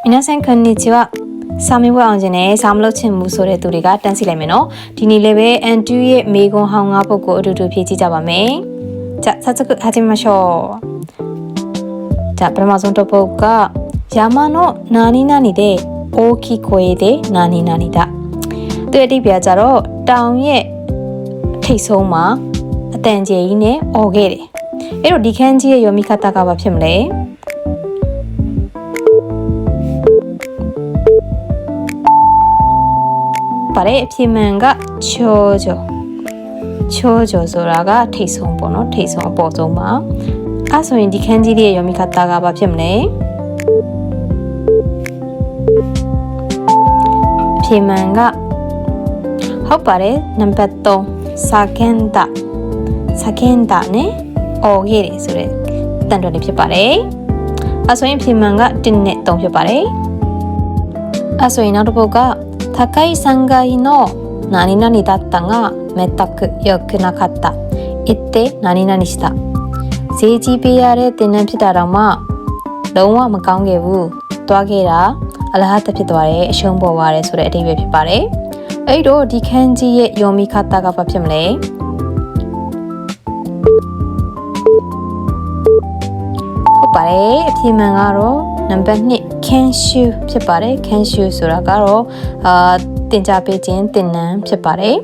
皆さんこんにちは。サミဝအောင်ခြင်းနဲ့စာမလုပ်ချင်မှုဆိုတဲ့သူတွေကတန်းစီလိုက်မယ်နော်ဒီနေ့လည်းပဲ N2 ရဲ့မေကွန်ဟောင်း၅ပုဒ်ကိုအတူတူဖြည့်ကြည့်ကြပါမယ်じゃあ早速始めましょうじゃあပထမဆုံးတစ်ပုဒ်က山の何々で大きい声で何々だသူရဲ့အဓိပ္ပာယ်ကြတော့တောင်ရဲ့ထိတ်ဆုံးမှာအတန်ကျယ်ကြီးနဲ့អော်ခဲ့တယ်အဲ့တော့ဒီခန်းကြီးရဲ့ယောမိခတာကဘာဖြစ်မလဲပါတယ်အဖြစ်မှန်ကချောချောဆိုတာကထိတ်ဆုံးပေါ့နော်ထိတ်ဆုံးအပေါ်ဆုံးပါအဲ့ဆိုရင်ဒီခန်းကြီးရဲ့ယောမိခတာကဘာဖြစ်မလဲအဖြစ်မှန်ကဟုတ်ပါတယ်နံပါတ်3စာကန်တာနဲ့အော်ခဲ့တယ်ဆိုတဲ့တန်တော်လေးဖြစ်ပါတယ်အဲ့ဆိုရင်အဖြစ်မှန်က1နဲ့3ဖြစ်ပါတယ်အဲ့ဆိုရင်နောက်တစ်ပုဒ်က高い3階の何々だったが全く良くなかった言って何々したဈေးကြီးပေးရတဲ့တင်နန်းဖြစ်တာတော့မှလုံးဝမကောင်းခဲ့ဘူးတွားခဲ့တာအလဟတ်ဖြစ်သွားတယ်အရှုံးပေါ်သွားတယ်ဆိုတဲ့အဓိပ္ပာယ်ဖြစ်ပါတယ်အဲ့တော့ဒီခန်းကြီးရဲ့ယောမိခတာကဘာဖြစ်မလဲဟုတ်ပါတယ်အဖြေမှန်ကတော့နံပါတ်2can shoe ဖြစ်ပါတယ် can shoe ဆိုတာကတော့တင်ကြပေးခြင်းတင်နန်းဖြစ်ပါတယ်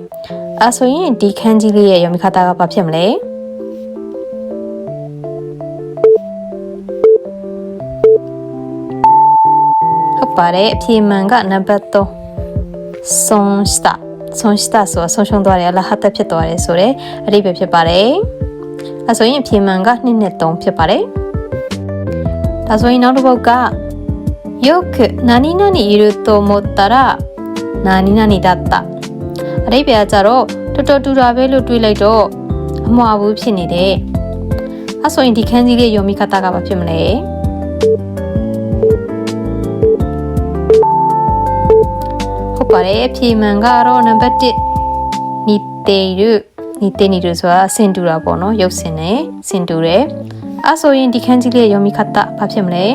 အဲဆိုရင်ဒီခန်းကြီးလေးရဲ့ယောမိခတာကဘာဖြစ်မလဲဟုတ်ပါတယ်အဖြေမှန်ကနံပါတ်3ဆုံးしたဆိုတာဆုံးရှုံးသွားတယ်အလဟတ်ဖြစ်သွားတယ်ဆိုတဲ့အဓိပ္ပာယ်ဖြစ်ပါတယ်အဲဆိုရင်အဖြေမှန်က2နဲ့3ဖြစ်ပါတယ်ဒါဆိုရင်နောက်တစ်ပုဒ်ကよく何々いると思ったら何々だったအဓိပ္ပာယ်ကြတော့တော်တော်တူတာပဲလို့တွေးလိုက်တော့အမှားဘူးဖြစ်နေတယ်အဲဆိုရင်ဒီခန်းကြီးလေးယောမိခတာကဘာဖြစ်မလဲဟုတ်ပါတယ်အဖြေမှန်ကတော့နံပါတ်1似ているဆိုတာဆင်တူတာပေါ့နော်ရုပ်ဆင်နဲ့ဆင်တူတယ်အဲဆိုရင်ဒီခန်းကြီးလေးယောမိခတာဘာဖြစ်မလဲ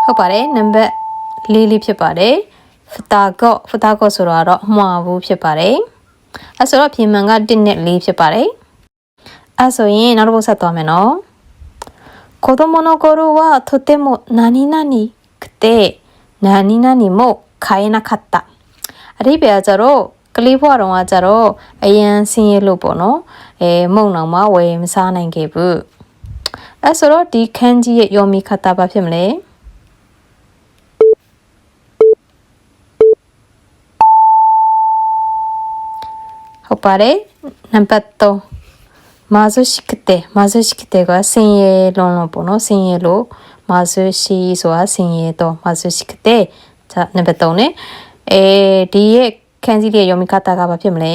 ဟုတ်ပါတယ်နံပါတ်4လေးဖြစ်ပါတယ်ဖတာကောဆိုတော့အမှားဘူးဖြစ်ပါတယ်အဲဆိုတော့ပြင်မှန်က1နဲ့4ဖြစ်ပါတယ်အဲဆိုရင်နောက်တစ်ပုဒ်ဆက်သွားမယ်နော်子供の頃はとても何々くて何々も買えなかったအဓိပ္ပာယ်ကြတော့ကလေးဘွားတော်ကကြတော့အရန်ဆင်းရဲလို့ပေါ့နော်မုံနောင်မှာဝယ်မစားနိုင်ခဲ့ဘူးအဲဆိုတော့ဒီခန်းကြီးရဲ့ယောမိခတာဘာဖြစ်မလဲဟုတ်ပါတယ်နံပါတ်3貧しくてကဆင်းရဲလုံးလို့ပေါ့နော်ဆင်းရဲလို့貧しいဆိုတာဆင်းရဲတော့貧しくてじゃနံပါတ်3နဲ့ဒီရဲ့ခန်းကြီးရဲ့ယောမိခတာကဘာဖြစ်မလဲ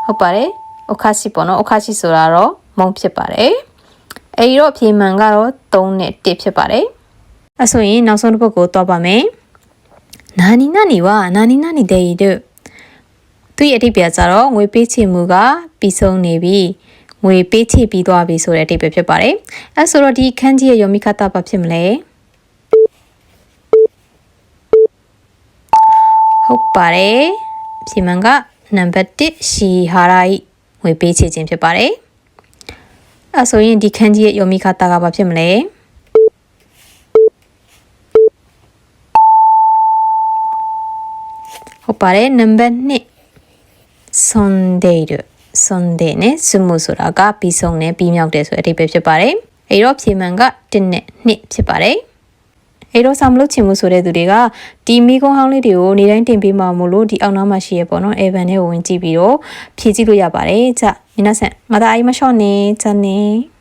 ဟုတ်ပါတယ်お菓子ပေါ့နော်お菓子ဆိုတာတော့မုံဖြစ်ပါတယ်အဲ့တော့အဖြေမှန်ကတော့3နဲ့1ဖြစ်ပါတယ်အဲဆိုရင်နောက်ဆုံးတစ်ပုဒ်ကိုသွားပါမယ်何々は何々でいるသူရဲ့အဓိပ္ပာယ်ကြတော့ငွေပေးချေမှုကပြီးဆုံးနေပြီငွေပေးချေပြီးသွားပြီဆိုတဲ့အဓိပ္ပာယ်ဖြစ်ပါတယ်အဲဆိုတော့ဒီခန်းကြီးရဲ့ယောမိခတာဘာဖြစ်မလဲဟုတ်ပါတယ်အဖြေမှန်ကနံပါတ်1ရှီဟာရာဤငွေပေးချေခြင်းဖြစ်ပါတယ်အဲဆိုရင်ဒီခန်းကြီးရဲ့ယောမိခတာကဘာဖြစ်မလဲဟုတ်ပါတယ်နံပါတ်2ဆွန်ဒေနဲ့စမှုဆိုတာကပြီးဆုံးနဲ့ပြီးမြောက်တယ်ဆိုတဲ့အဓိပ္ပာယ်ဖြစ်ပါတယ်အဲ့တော့ဖြေမှန်က1နဲ့2ဖြစ်ပါတယ်အဲ့တော့စာမလုပ်ချင်မှုဆိုတဲ့သူတွေကဒီမိကုန်းဟောင်းလေးတွေကိုနေတိုင်းတင်ပေးမှာမို့လို့ဒီအောက်နားမှာရှိရပေါ့နော် Evan နဲ့ဝင်ကြည့်ပြီးတော့ဖြည့်ကြည့်လို့ရပါတယ်じゃあ皆さんまた会いましょうねじゃあね